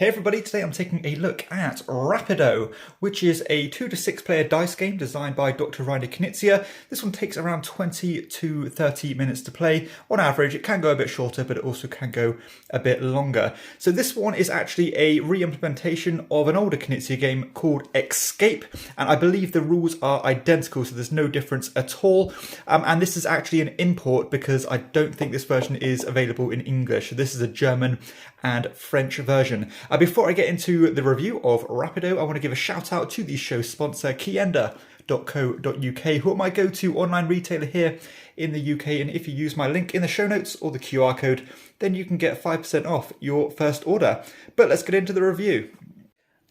Hey everybody, today I'm taking a look at Rapido, which is a 2 to 6 player dice game designed by Dr. Reiner Knizia. This one takes around 20 to 30 minutes to play. On average, it can go a bit shorter, but it also can go a bit longer. So this one is actually a re-implementation of an older Knizia game called Excape, and I believe the rules are identical, so there's no difference at all. And this is actually an import because I don't think this version is available in English. This is a German and French version. Before I get into the review of Rapido, I want to give a shout out to the show's sponsor, KIENDA.co.uk, who are my go-to online retailer here in the UK. And if you use my link in the show notes or the QR code, then you can get 5% off your first order. But let's get into the review.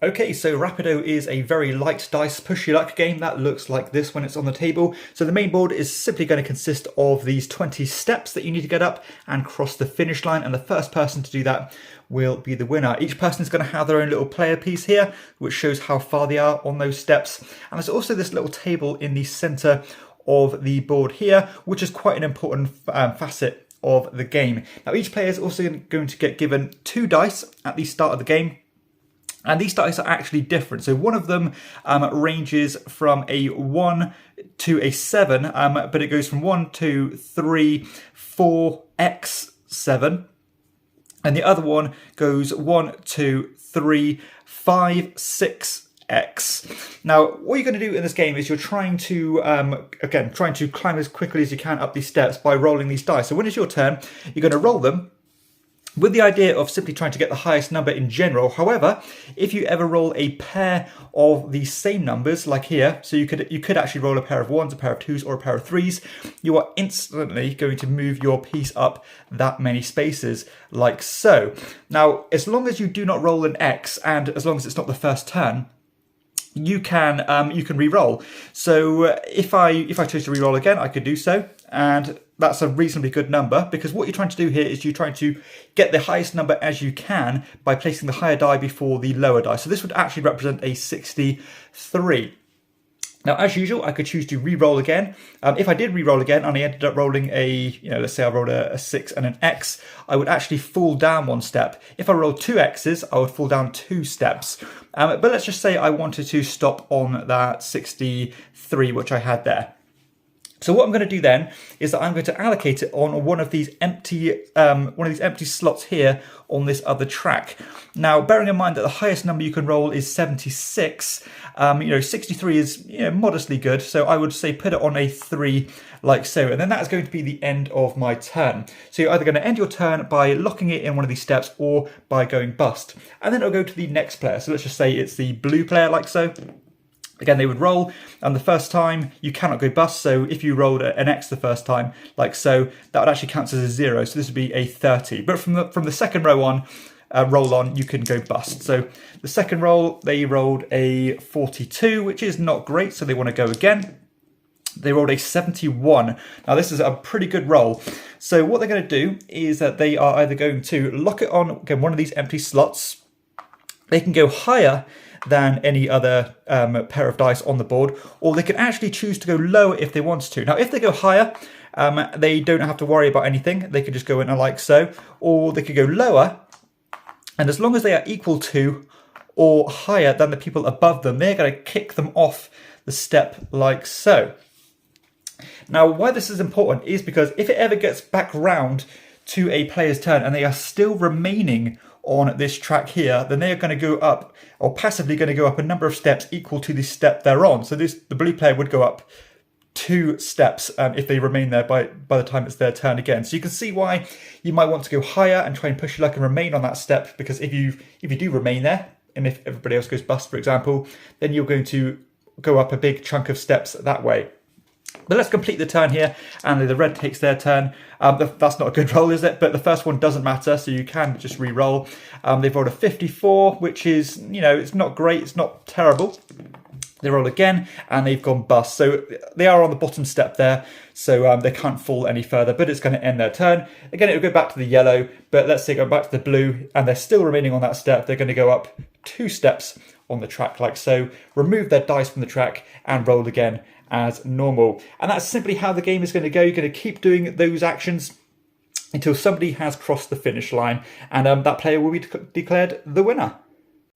Okay, so Rapido is a very light dice push your luck game that looks like this when it's on the table. So the main board is simply going to consist of these 20 steps that you need to get up and cross the finish line, and the first person to do that will be the winner. Each person is going to have their own little player piece here, which shows how far they are on those steps. And there's also this little table in the center of the board here, which is quite an important facet of the game. Now each player is also going to get given 2 dice at the start of the game. And these dice are actually different. So one of them ranges from a 1 to a 7, but it goes from 1, 2, 3, 4, X, 7. And the other one goes 1, 2, 3, 5, 6, X. Now, what you're going to do in this game is you're trying to, again, trying to climb as quickly as you can up these steps by rolling these dice. So when it's your turn, you're going to roll them with the idea of simply trying to get the highest number in general. However, if you ever roll a pair of the same numbers, like here, so you could actually roll a pair of 1s, a pair of 2s, or a pair of 3s, you are instantly going to move your piece up that many spaces, like so. Now, as long as you do not roll an X, and as long as it's not the first turn, you can re-roll. So if I chose to re-roll again, I could do so, and that's a reasonably good number, because what you're trying to do here is you're trying to get the highest number as you can by placing the higher die before the lower die. So this would actually represent a 63. Now, as usual, I could choose to re-roll again. If I did re-roll again and I ended up rolling a, let's say I rolled a 6 and an X, I would actually fall down 1 step. If I rolled 2 X's, I would fall down 2 steps. But let's just say I wanted to stop on that 63, which I had there. So what I'm going to do then is that I'm going to allocate it on one of these empty slots here on this other track. Now, bearing in mind that the highest number you can roll is 76, 63 is modestly good. So I would say put it on a 3 like so, and then that's going to be the end of my turn. So you're either going to end your turn by locking it in one of these steps or by going bust. And then it'll go to the next player. So let's just say it's the blue player like so. Again, they would roll, and the first time you cannot go bust. So if you rolled an X the first time, like so, that would actually count as a 0. So this would be a 30. But from the second roll on, you can go bust. So the second roll, they rolled a 42, which is not great. So they want to go again. They rolled a 71. Now this is a pretty good roll. So what they're going to do is that they are either going to lock it on, again, one of these empty slots. They can go higher than any other pair of dice on the board, or they can actually choose to go lower if they want to. Now, if they go higher, they don't have to worry about anything. They can just go in like so, or they could go lower, and as long as they are equal to or higher than the people above them, they're going to kick them off the step like so. Now, why this is important is because if it ever gets back round to a player's turn and they are still remaining on this track here, then they are going to go up, or passively going to go up a number of steps equal to the step they're on. So the blue player would go up 2 steps if they remain there by the time it's their turn again. So you can see why you might want to go higher and try and push your luck and remain on that step, because if you do remain there, and if everybody else goes bust, for example, then you're going to go up a big chunk of steps that way. But let's complete the turn here, and the red takes their turn. That's not a good roll, is it? But the first one doesn't matter, so you can just re-roll. They've rolled a 54, which is, it's not great, it's not terrible. They roll again, and they've gone bust. So they are on the bottom step there, so they can't fall any further, but it's going to end their turn. Again, it'll go back to the yellow, but let's say go back to the blue, and they're still remaining on that step. They're going to go up 2 steps on the track like so, remove their dice from the track, and roll again as normal. And that's simply how the game is going to go. You're going to keep doing those actions until somebody has crossed the finish line, and that player will be declared the winner.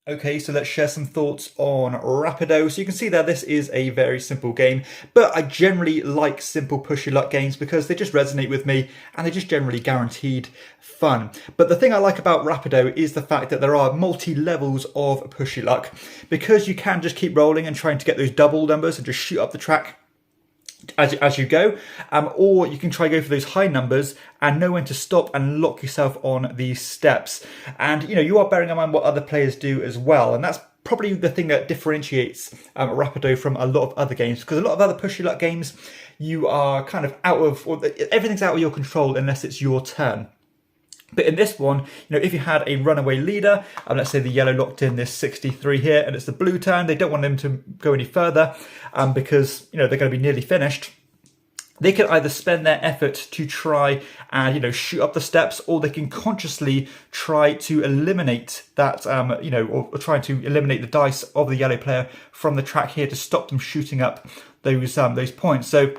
Okay, so let's share some thoughts on Rapido. So you can see there, this is a very simple game, but I generally like simple push your luck games because they just resonate with me and they're just generally guaranteed fun. But the thing I like about Rapido is the fact that there are multi-levels of push your luck, because you can just keep rolling and trying to get those double numbers and just shoot up the track as you go, or you can try go for those high numbers and know when to stop and lock yourself on these steps. And you are bearing in mind what other players do as well, and that's probably the thing that differentiates Rapido from a lot of other games, because a lot of other push your luck games you are kind of everything's out of your control unless it's your turn. But in this one, if you had a runaway leader, let's say the yellow locked in this 63 here, and it's the blue turn, they don't want them to go any further because they're going to be nearly finished. They can either spend their effort to try and shoot up the steps, or they can consciously try to eliminate that or try to eliminate the dice of the yellow player from the track here to stop them shooting up those points. So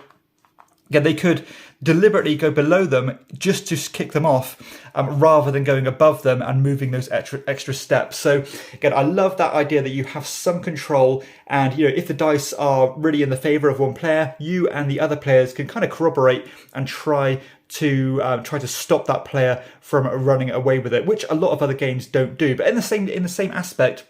again, they could deliberately go below them just to kick them off, rather than going above them and moving those extra steps. So again, I love that idea that you have some control, and if the dice are really in the favour of one player, you and the other players can kind of corroborate and try to stop that player from running away with it, which a lot of other games don't do. But in the same aspect,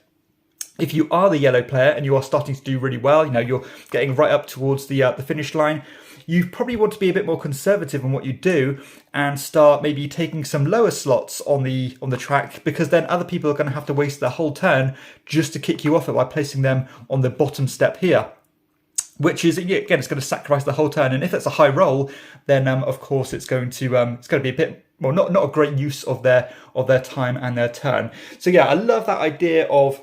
if you are the yellow player and you are starting to do really well, you're getting right up towards the finish line, you probably want to be a bit more conservative in what you do and start maybe taking some lower slots on the track, because then other people are going to have to waste their whole turn just to kick you off it by placing them on the bottom step here, which is, again, it's going to sacrifice the whole turn. And if it's a high roll, then of course it's going to be a bit, well, not a great use of their time and their turn. So yeah, I love that idea of,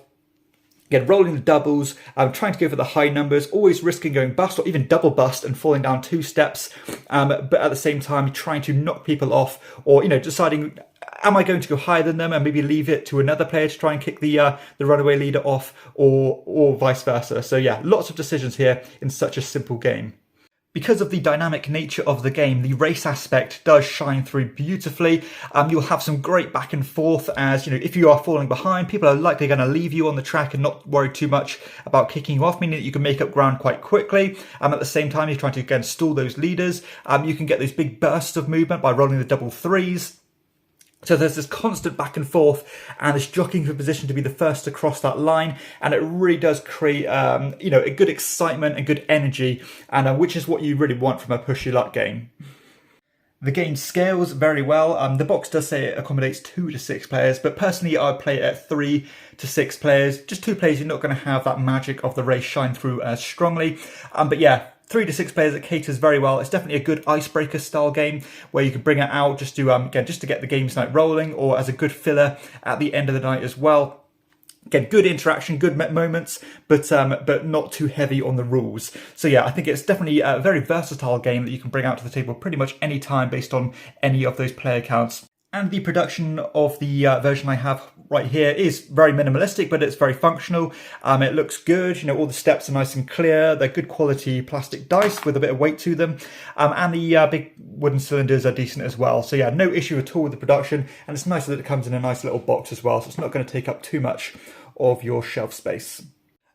again, rolling the doubles, trying to go for the high numbers, always risking going bust or even double bust and falling down 2 steps, but at the same time trying to knock people off, or deciding, am I going to go higher than them and maybe leave it to another player to try and kick the runaway leader off, or vice versa. So yeah, lots of decisions here in such a simple game. Because of the dynamic nature of the game, the race aspect does shine through beautifully. You'll have some great back and forth, as if you are falling behind, people are likely going to leave you on the track and not worry too much about kicking you off, meaning that you can make up ground quite quickly. At the same time, you're trying to again stall those leaders. You can get those big bursts of movement by rolling the double threes. So there's this constant back and forth and this jockeying for position to be the first to cross that line, and it really does create a good excitement and good energy, and which is what you really want from a push your luck game. The game scales very well. The box does say it accommodates 2 to 6 players, but personally I'd play it at 3 to 6 players. Just 2 players, you're not going to have that magic of the race shine through as strongly. But yeah, 3 to 6 players, it caters very well. It's definitely a good Icebreaker style game where you can bring it out just to get the games night rolling, or as a good filler at the end of the night as well. Again, good interaction, good moments, but not too heavy on the rules. So yeah, I think it's definitely a very versatile game that you can bring out to the table pretty much any time based on any of those player counts. And the production of the version I have right here is very minimalistic, but it's very functional. It looks good. All the steps are nice and clear. They're good quality plastic dice with a bit of weight to them. And the big wooden cylinders are decent as well. So yeah, no issue at all with the production. And it's nice that it comes in a nice little box as well, so it's not going to take up too much of your shelf space.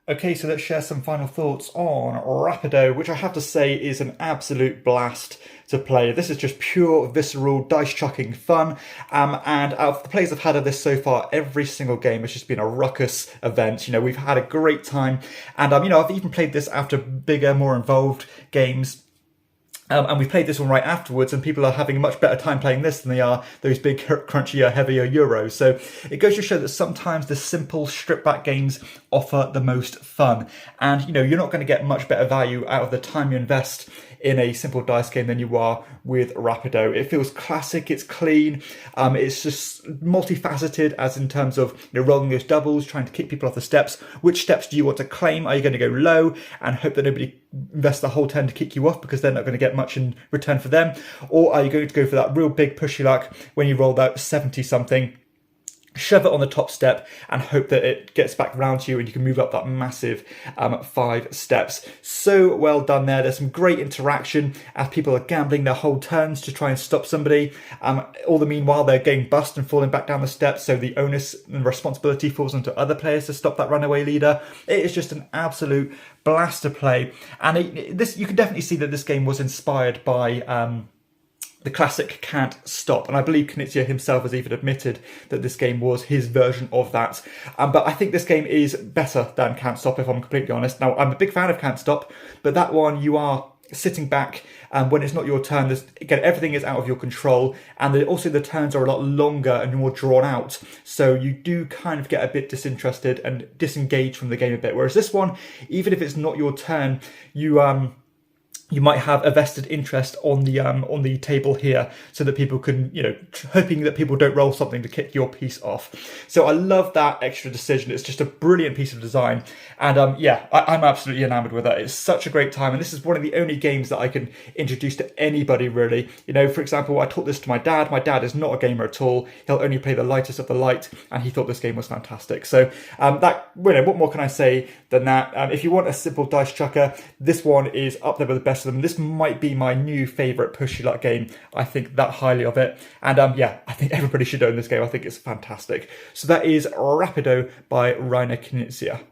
Okay, so let's share some final thoughts on Rapido, which I have to say is an absolute blast to play. This is just pure, visceral, dice-chucking fun. And out of the plays I've had of this so far, every single game has just been a ruckus event. We've had a great time. And, I've even played this after bigger, more involved games. And we played this one right afterwards, and people are having a much better time playing this than they are those big, crunchier, heavier Euros. So it goes to show that sometimes the simple, stripped-back games offer the most fun. And, you're not going to get much better value out of the time you invest in a simple dice game than you are with Rapido. It feels classic, it's clean, it's just multifaceted, as in terms of rolling those doubles, trying to kick people off the steps. Which steps do you want to claim? Are you going to go low and hope that nobody invests the whole turn to kick you off because they're not going to get much in return for them? Or are you going to go for that real big pushy luck when you roll that 70 something, shove it on the top step and hope that it gets back round to you and you can move up that massive 5 steps. So well done there. There's some great interaction as people are gambling their whole turns to try and stop somebody. All the meanwhile, they're getting bust and falling back down the steps, so the onus and responsibility falls onto other players to stop that runaway leader. It is just an absolute blast to play. And you can definitely see that this game was inspired by the classic Can't Stop, and I believe Knizia himself has even admitted that this game was his version of that. But I think this game is better than Can't Stop, if I'm completely honest. Now, I'm a big fan of Can't Stop, but that one you are sitting back when it's not your turn. Again, everything is out of your control, and also the turns are a lot longer and more drawn out, so you do kind of get a bit disinterested and disengaged from the game a bit. Whereas this one, even if it's not your turn, you might have a vested interest on the table here, so that people can, hoping that people don't roll something to kick your piece off. So I love that extra decision. It's just a brilliant piece of design, and yeah, I'm absolutely enamored with it. It's such a great time, and this is one of the only games that I can introduce to anybody, really. For example, I taught this to my dad. My dad is not a gamer at all. He'll only play the lightest of the light, and he thought this game was fantastic. So what more can I say than that? If you want a simple dice chucker, this one is up there with the best of them. This might be my new favourite push your luck game. I think that highly of it. And yeah, I think everybody should own this game. I think it's fantastic. So that is Rapido by Reiner Knizia.